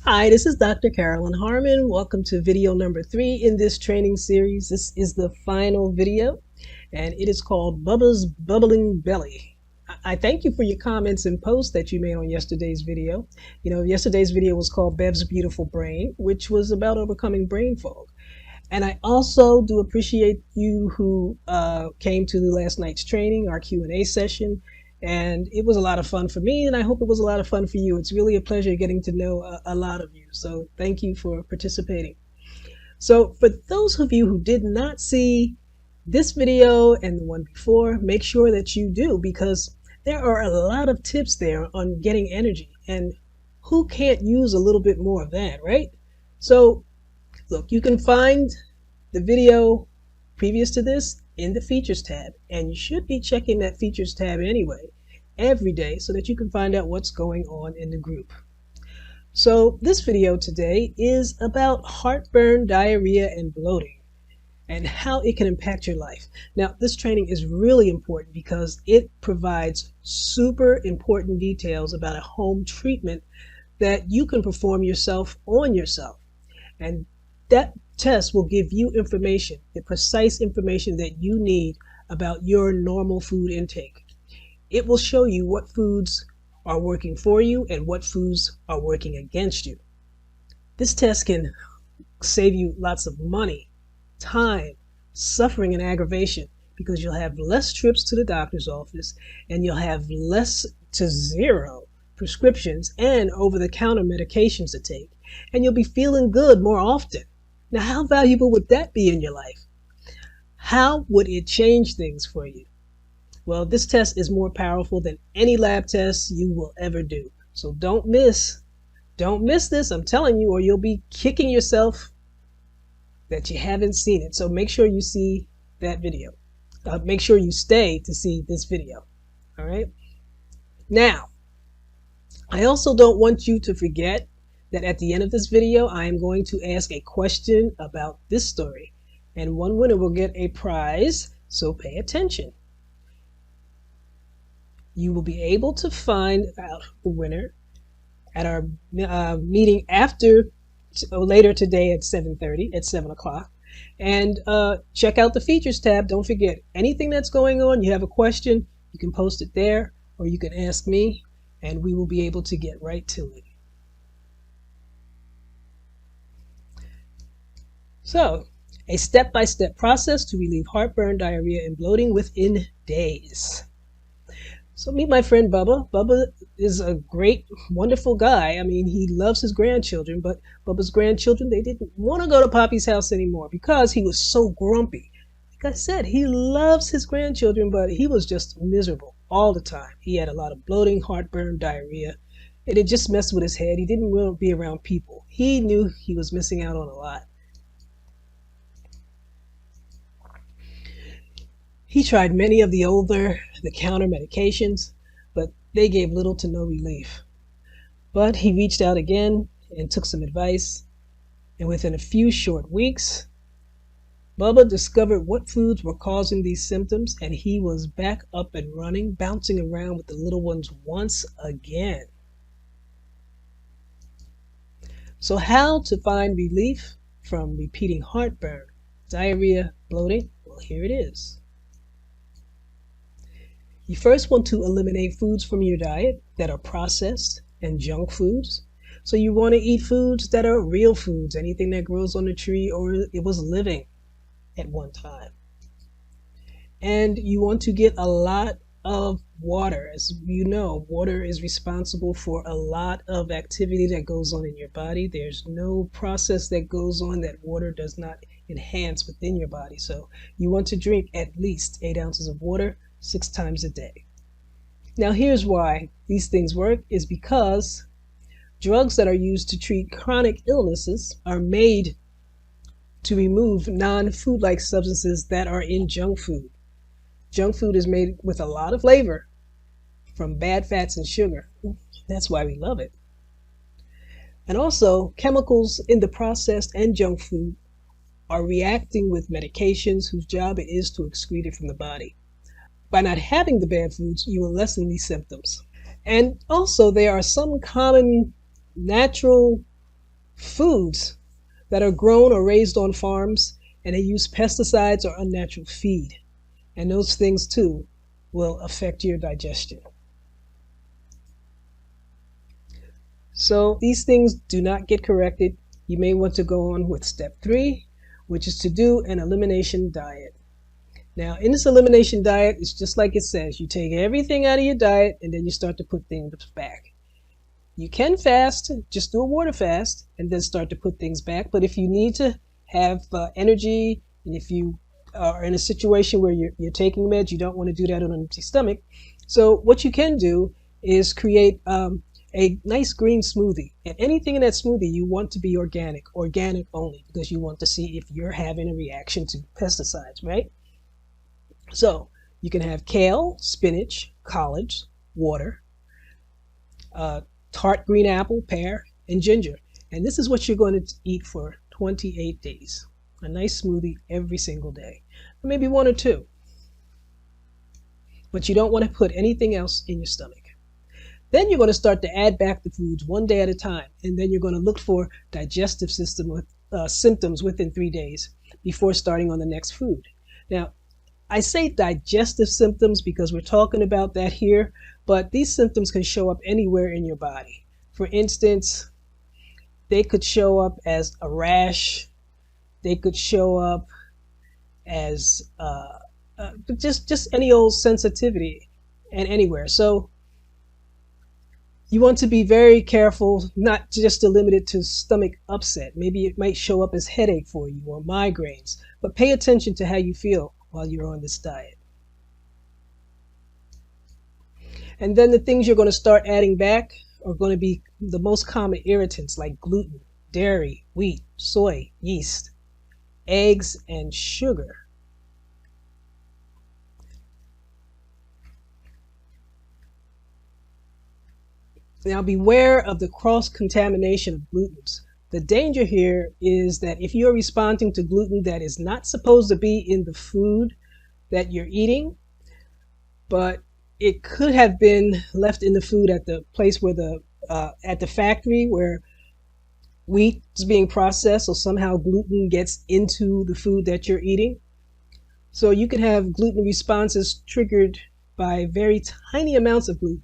Hi, this is Dr. Carolyn Harmon. Welcome to video number 3 in this training series. This is the final video, and it is called Bubba's Bubbling Belly. I thank you for your comments and posts that you made on yesterday's video. Yesterday's video was called Bev's Beautiful Brain, which was about overcoming brain fog. And I also do appreciate you who came to last night's training, our Q&A session. And it was a lot of fun for me, and I hope it was a lot of fun for you. It's really a pleasure getting to know a lot of you. So thank you for participating. So for those of you who did not see this video and the one before, make sure that you do, because there are a lot of tips there on getting energy. And who can't use a little bit more of that, right? So look, you can find the video previous to this in the features tab, and you should be checking that features tab anyway every day so that you can find out what's going on in the group. So this video today is about heartburn, diarrhea, and bloating and how it can impact your life. Now, this training is really important because it provides super important details about a home treatment that you can perform yourself on yourself. And that test will give you information, the precise information that you need about your normal food intake. It will show you what foods are working for you and what foods are working against you. This test can save you lots of money, time, suffering, and aggravation, because you'll have less trips to the doctor's office and you'll have less to zero prescriptions and over-the-counter medications to take, and you'll be feeling good more often. Now, how valuable would that be in your life? How would it change things for you? Well, this test is more powerful than any lab test you will ever do. So don't miss this, I'm telling you, or you'll be kicking yourself that you haven't seen it. So make sure you see that video. Make sure you stay to see this video. All right. Now, I also don't want you to forget that at the end of this video, I am going to ask a question about this story, and one winner will get a prize, so pay attention. You will be able to find out the winner at our meeting later today at 7:30, at 7 o'clock. And check out the features tab. Don't forget, anything that's going on, you have a question, you can post it there, or you can ask me, and we will be able to get right to it. So, a step-by-step process to relieve heartburn, diarrhea, and bloating within days. So meet my friend Bubba. Bubba is a great, wonderful guy. I mean, he loves his grandchildren, but Bubba's grandchildren, they didn't want to go to Poppy's house anymore because he was so grumpy. Like I said, he loves his grandchildren, but he was just miserable all the time. He had a lot of bloating, heartburn, diarrhea, and it just messed with his head. He didn't want to be around people. He knew he was missing out on a lot. He tried many of the over-the-counter medications, but they gave little to no relief. But he reached out again and took some advice, and within a few short weeks, Bubba discovered what foods were causing these symptoms, and he was back up and running, bouncing around with the little ones once again. So how to find relief from repeating heartburn, diarrhea, bloating? Well, here it is. You first want to eliminate foods from your diet that are processed and junk foods. So you want to eat foods that are real foods, anything that grows on a tree or it was living at one time. And you want to get a lot of water. As you know, water is responsible for a lot of activity that goes on in your body. There's no process that goes on that water does not enhance within your body. So you want to drink at least 8 ounces of water 6 times a day. Now here's why these things work, is because drugs that are used to treat chronic illnesses are made to remove non-food-like substances that are in junk food. Junk food is made with a lot of flavor from bad fats and sugar. That's why we love it. And also, chemicals in the processed and junk food are reacting with medications whose job it is to excrete it from the body. By not having the bad foods, you will lessen these symptoms. And also, there are some common natural foods that are grown or raised on farms and they use pesticides or unnatural feed. And those things too will affect your digestion. So these things do not get corrected. You may want to go on with step 3, which is to do an elimination diet. Now, in this elimination diet, it's just like it says. You take everything out of your diet and then you start to put things back. You can fast, just do a water fast, and then start to put things back. But if you need to have energy, and if you are in a situation where you're taking meds, you don't want to do that on an empty stomach. So what you can do is create a nice green smoothie. And anything in that smoothie you want to be organic only, because you want to see if you're having a reaction to pesticides, right? So you can have kale, spinach, collards, water, tart green apple, pear, and ginger. And this is what you're going to eat for 28 days. A nice smoothie every single day. Or maybe 1 or 2. But you don't want to put anything else in your stomach. Then you're going to start to add back the foods 1 day at a time. And then you're going to look for digestive system symptoms within 3 days before starting on the next food. Now, I say digestive symptoms because we're talking about that here, but these symptoms can show up anywhere in your body. For instance, they could show up as a rash. They could show up as just any old sensitivity and anywhere. So you want to be very careful not just to limit it to stomach upset. Maybe it might show up as headache for you or migraines, but pay attention to how you feel while you're on this diet. And then the things you're going to start adding back are going to be the most common irritants like gluten, dairy, wheat, soy, yeast, eggs, and sugar. Now beware of the cross-contamination of glutens. The danger here is that if you're responding to gluten that is not supposed to be in the food that you're eating, but it could have been left in the food at the place where at the factory where wheat is being processed, so somehow gluten gets into the food that you're eating. So you can have gluten responses triggered by very tiny amounts of gluten.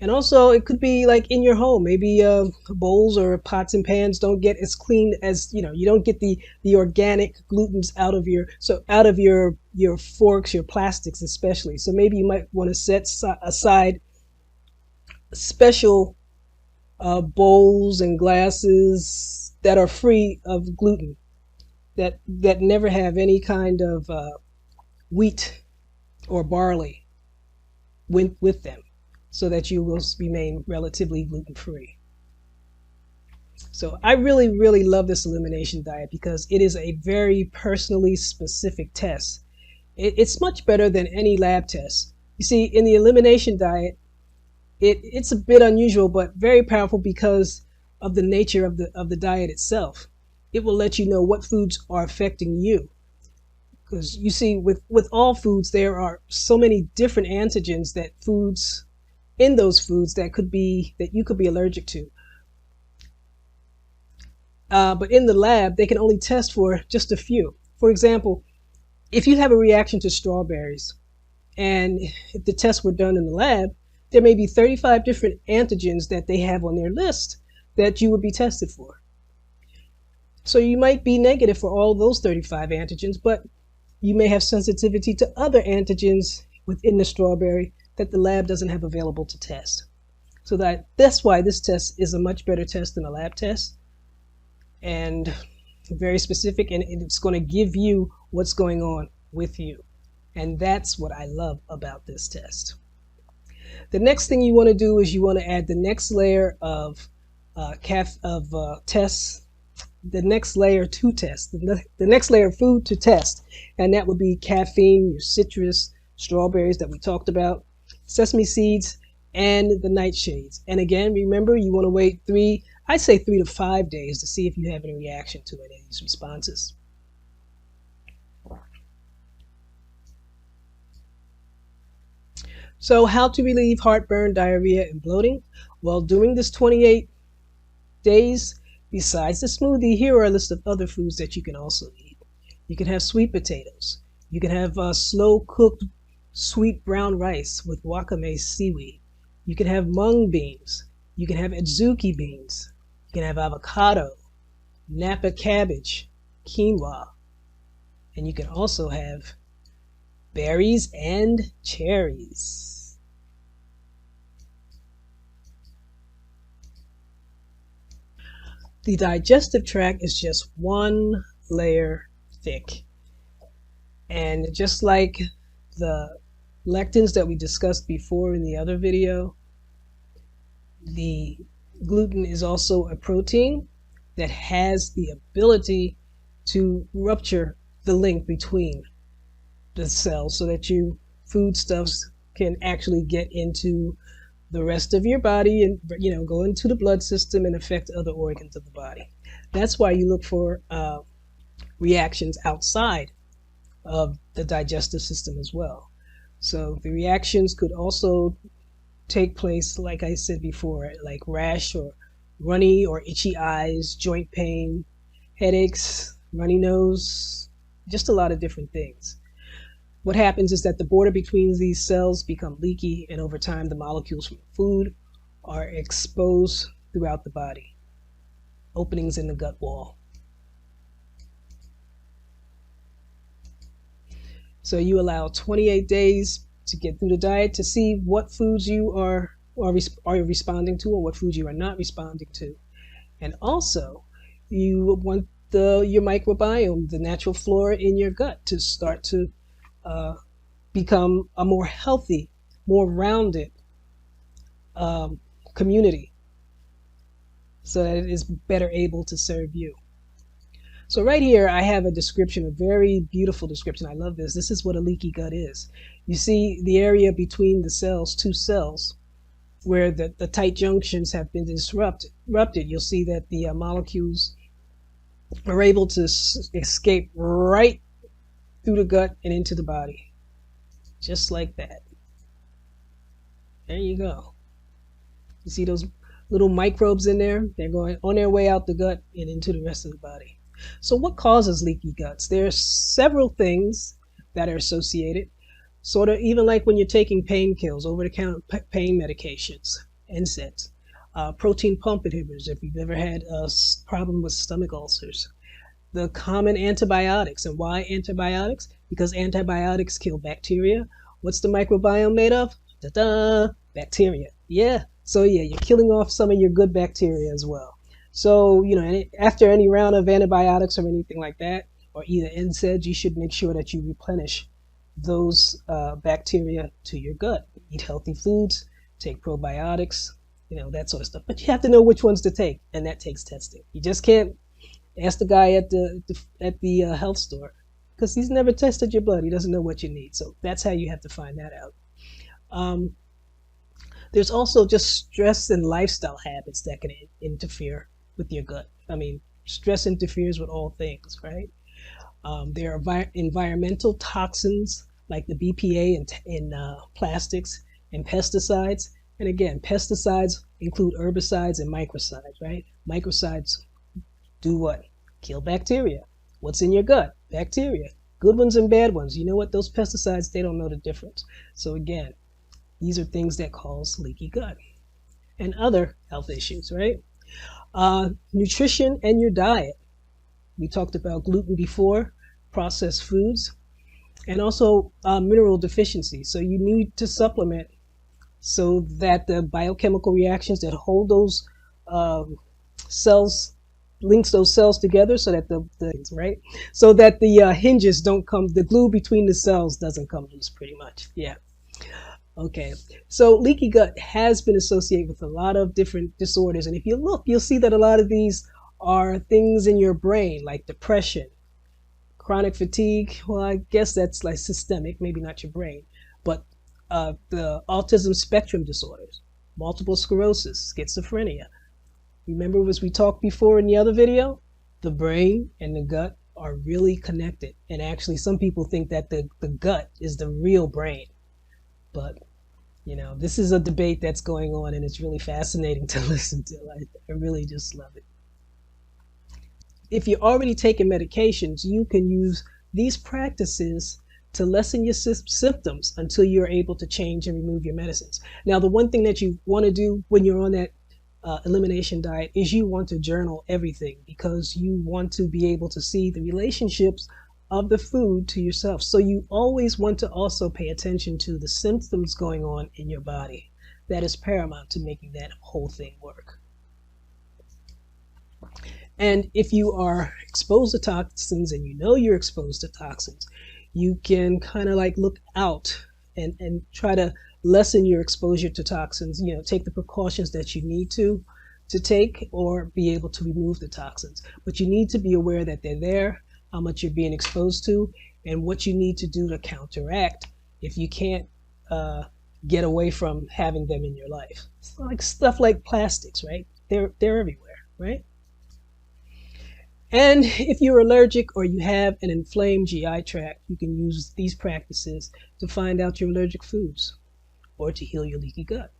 And also it could be like in your home, maybe bowls or pots and pans don't get as clean as, you don't get the organic glutens out of your forks, your plastics especially. So maybe you might want to set aside special bowls and glasses that are free of gluten, that never have any kind of wheat or barley with them, so that you will remain relatively gluten-free. So I really, really love this elimination diet because it is a very personally specific test. It's much better than any lab test. You see, in the elimination diet, it's a bit unusual, but very powerful because of the nature of the diet itself. It will let you know what foods are affecting you. Because you see, with all foods, there are so many different antigens that in those foods that you could be allergic to. But in the lab, they can only test for just a few. For example, if you have a reaction to strawberries, and if the tests were done in the lab, there may be 35 different antigens that they have on their list that you would be tested for. So you might be negative for all those 35 antigens, but you may have sensitivity to other antigens within the strawberry that the lab doesn't have available to test. So that's why this test is a much better test than a lab test, and very specific, and it's going to give you what's going on with you. And that's what I love about this test. The next thing you want to do is you want to add the next layer of tests, the next layer to test, the next layer of food to test, and that would be caffeine, your citrus, strawberries that we talked about, sesame seeds, and the nightshades. And again, remember, you want to wait 3 to 5 days to see if you have any reaction to any of these responses. So how to relieve heartburn, diarrhea, and bloating? Well, during this 28 days, Besides the smoothie, here are a list of other foods that you can also eat. You can have sweet potatoes. You can have slow cooked sweet brown rice with wakame seaweed. You can have mung beans. You can have adzuki beans. You can have avocado, napa cabbage, quinoa, and you can also have berries and cherries. The digestive tract is just one layer thick. And just like the lectins that we discussed before in the other video, the gluten is also a protein that has the ability to rupture the link between the cells so that your foodstuffs can actually get into the rest of your body and go into the blood system and affect other organs of the body. That's why you look for reactions outside of the digestive system as well. So the reactions could also take place, like I said before, like rash or runny or itchy eyes, joint pain, headaches, runny nose, just a lot of different things. What happens is that the border between these cells become leaky, and over time the molecules from food are exposed throughout the body. Openings in the gut wall. So you allow 28 days to get through the diet to see what foods you are responding to and what foods you are not responding to. And also, you want your microbiome, the natural flora in your gut, to start to become a more healthy, more rounded community so that it is better able to serve you. So right here I have a description, a very beautiful description. I love this. This is what a leaky gut is. You see the area between the cells, two cells, where the tight junctions have been disrupted. You'll see that the molecules are able to escape right through the gut and into the body. Just like that. There you go. You see those little microbes in there? They're going on their way out the gut and into the rest of the body. So what causes leaky guts? There are several things that are associated, sort of even like when you're taking painkillers, over-the-counter pain medications, NSAIDs, protein pump inhibitors if you've ever had a problem with stomach ulcers, the common antibiotics. And why antibiotics? Because antibiotics kill bacteria. What's the microbiome made of? Da-da! Bacteria. Yeah. So yeah, you're killing off some of your good bacteria as well. So, after any round of antibiotics or anything like that, or either NSAIDs, you should make sure that you replenish those bacteria to your gut. Eat healthy foods, take probiotics, that sort of stuff. But you have to know which ones to take, and that takes testing. You just can't ask the guy at the health store, because he's never tested your blood. He doesn't know what you need. So that's how you have to find that out. There's also just stress and lifestyle habits that can interfere with your gut. I mean, stress interferes with all things, right? There are environmental toxins like the BPA in plastics and pesticides. And again, pesticides include herbicides and microcides, right? Microcides do what? Kill bacteria. What's in your gut? Bacteria. Good ones and bad ones. You know what? Those pesticides, they don't know the difference. So again, these are things that cause leaky gut and other health issues, right? Nutrition and your diet. We talked about gluten before, processed foods, and also mineral deficiency. So you need to supplement so that the biochemical reactions that hold those cells, links those cells together so that so that the hinges don't come, the glue between the cells doesn't come loose, pretty much. Yeah. Okay, so leaky gut has been associated with a lot of different disorders, and if you look, you'll see that a lot of these are things in your brain, like depression, chronic fatigue. Well, I guess that's like systemic, maybe not your brain, but the autism spectrum disorders, multiple sclerosis, schizophrenia. Remember, as we talked before in the other video, the brain and the gut are really connected, and actually some people think that the gut is the real brain. But, this is a debate that's going on, and it's really fascinating to listen to. I really just love it. if you're already taking medications, you can use these practices to lessen your symptoms until you're able to change and remove your medicines. Now, the one thing that you want to do when you're on that elimination diet is you want to journal everything, because you want to be able to see the relationships of the food to yourself. So you always want to also pay attention to the symptoms going on in your body. That is paramount to making that whole thing work. And if you are exposed to toxins and you know you're exposed to toxins, you can kind of like look out and try to lessen your exposure to toxins, take the precautions that you need to take, or be able to remove the toxins. But you need to be aware that they're there, how much you're being exposed to, and what you need to do to counteract if you can't get away from having them in your life. It's like stuff like plastics, right? They're everywhere, right? And if you're allergic or you have an inflamed GI tract, you can use these practices to find out your allergic foods or to heal your leaky gut.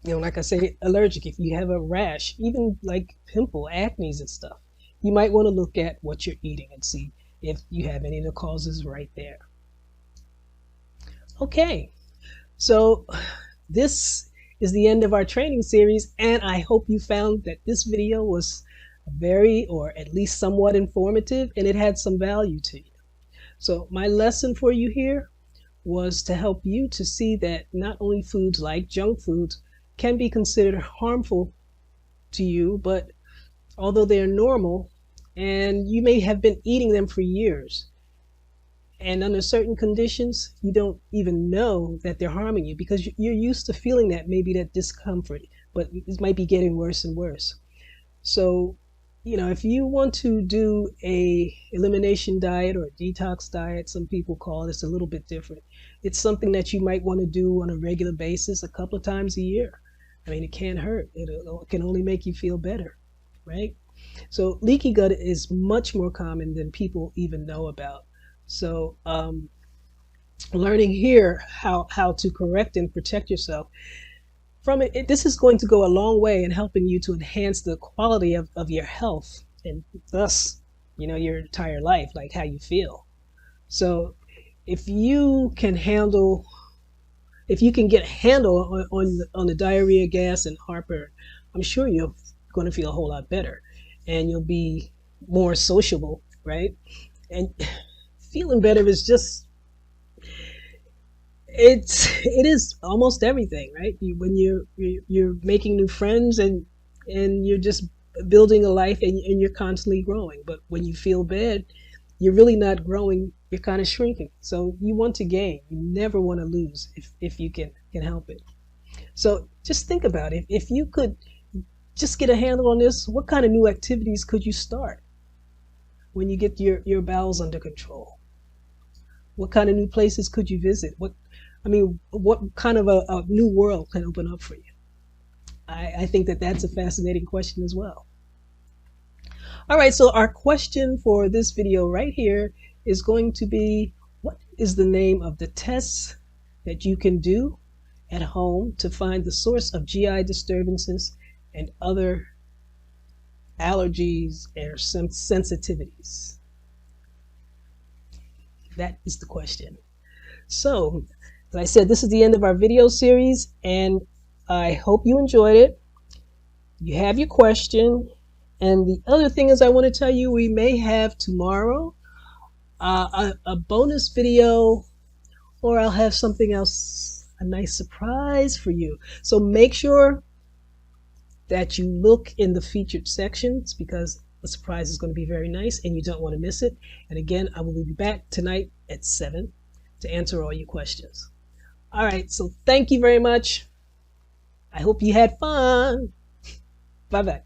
Like I say, allergic, if you have a rash, even like pimple, acne and stuff, you might want to look at what you're eating and see if you have any of the causes right there. Okay, so this is the end of our training series, and I hope you found that this video was very, or at least somewhat informative, and it had some value to you. So my lesson for you here was to help you to see that not only foods like junk foods can be considered harmful to you, but although they're normal and you may have been eating them for years, and under certain conditions you don't even know that they're harming you because you're used to feeling that discomfort, but it might be getting worse and worse. So if you want to do a elimination diet or a detox diet, some people call this a little bit different. It's something that you might want to do on a regular basis, a couple of times a year. I mean, it can't hurt. It can only make you feel better, right? So leaky gut is much more common than people even know about. So learning here how to correct and protect yourself from it, this is going to go a long way in helping you to enhance the quality of your health, and thus, your entire life, like how you feel. So if you can get a handle on the diarrhea, gas, and heartburn, I'm sure you're going to feel a whole lot better, and you'll be more sociable, right? And feeling better is just, it is almost everything, right? When you're making new friends and you're just building a life and you're constantly growing. But when you feel bad, you're really not growing, you're kind of shrinking. So you want to gain, you never want to lose if you can help it. So just think about it. If you could just get a handle on this, what kind of new activities could you start when you get your bowels under control? What kind of new places could you visit? What kind of a new world can open up for you? I think that's a fascinating question as well. All right, so our question for this video right here is going to be, what is the name of the tests that you can do at home to find the source of GI disturbances and other allergies or sensitivities? That is the question. So, as I said, this is the end of our video series, and I hope you enjoyed it. You have your question, and the other thing is I want to tell you we may have tomorrow a bonus video, or I'll have something else, a nice surprise for you. So make sure that you look in the featured sections, because the surprise is going to be very nice and you don't want to miss it. And again, I will be back tonight at 7 to answer all your questions. All right, so thank you very much. I hope you had fun. Bye-bye.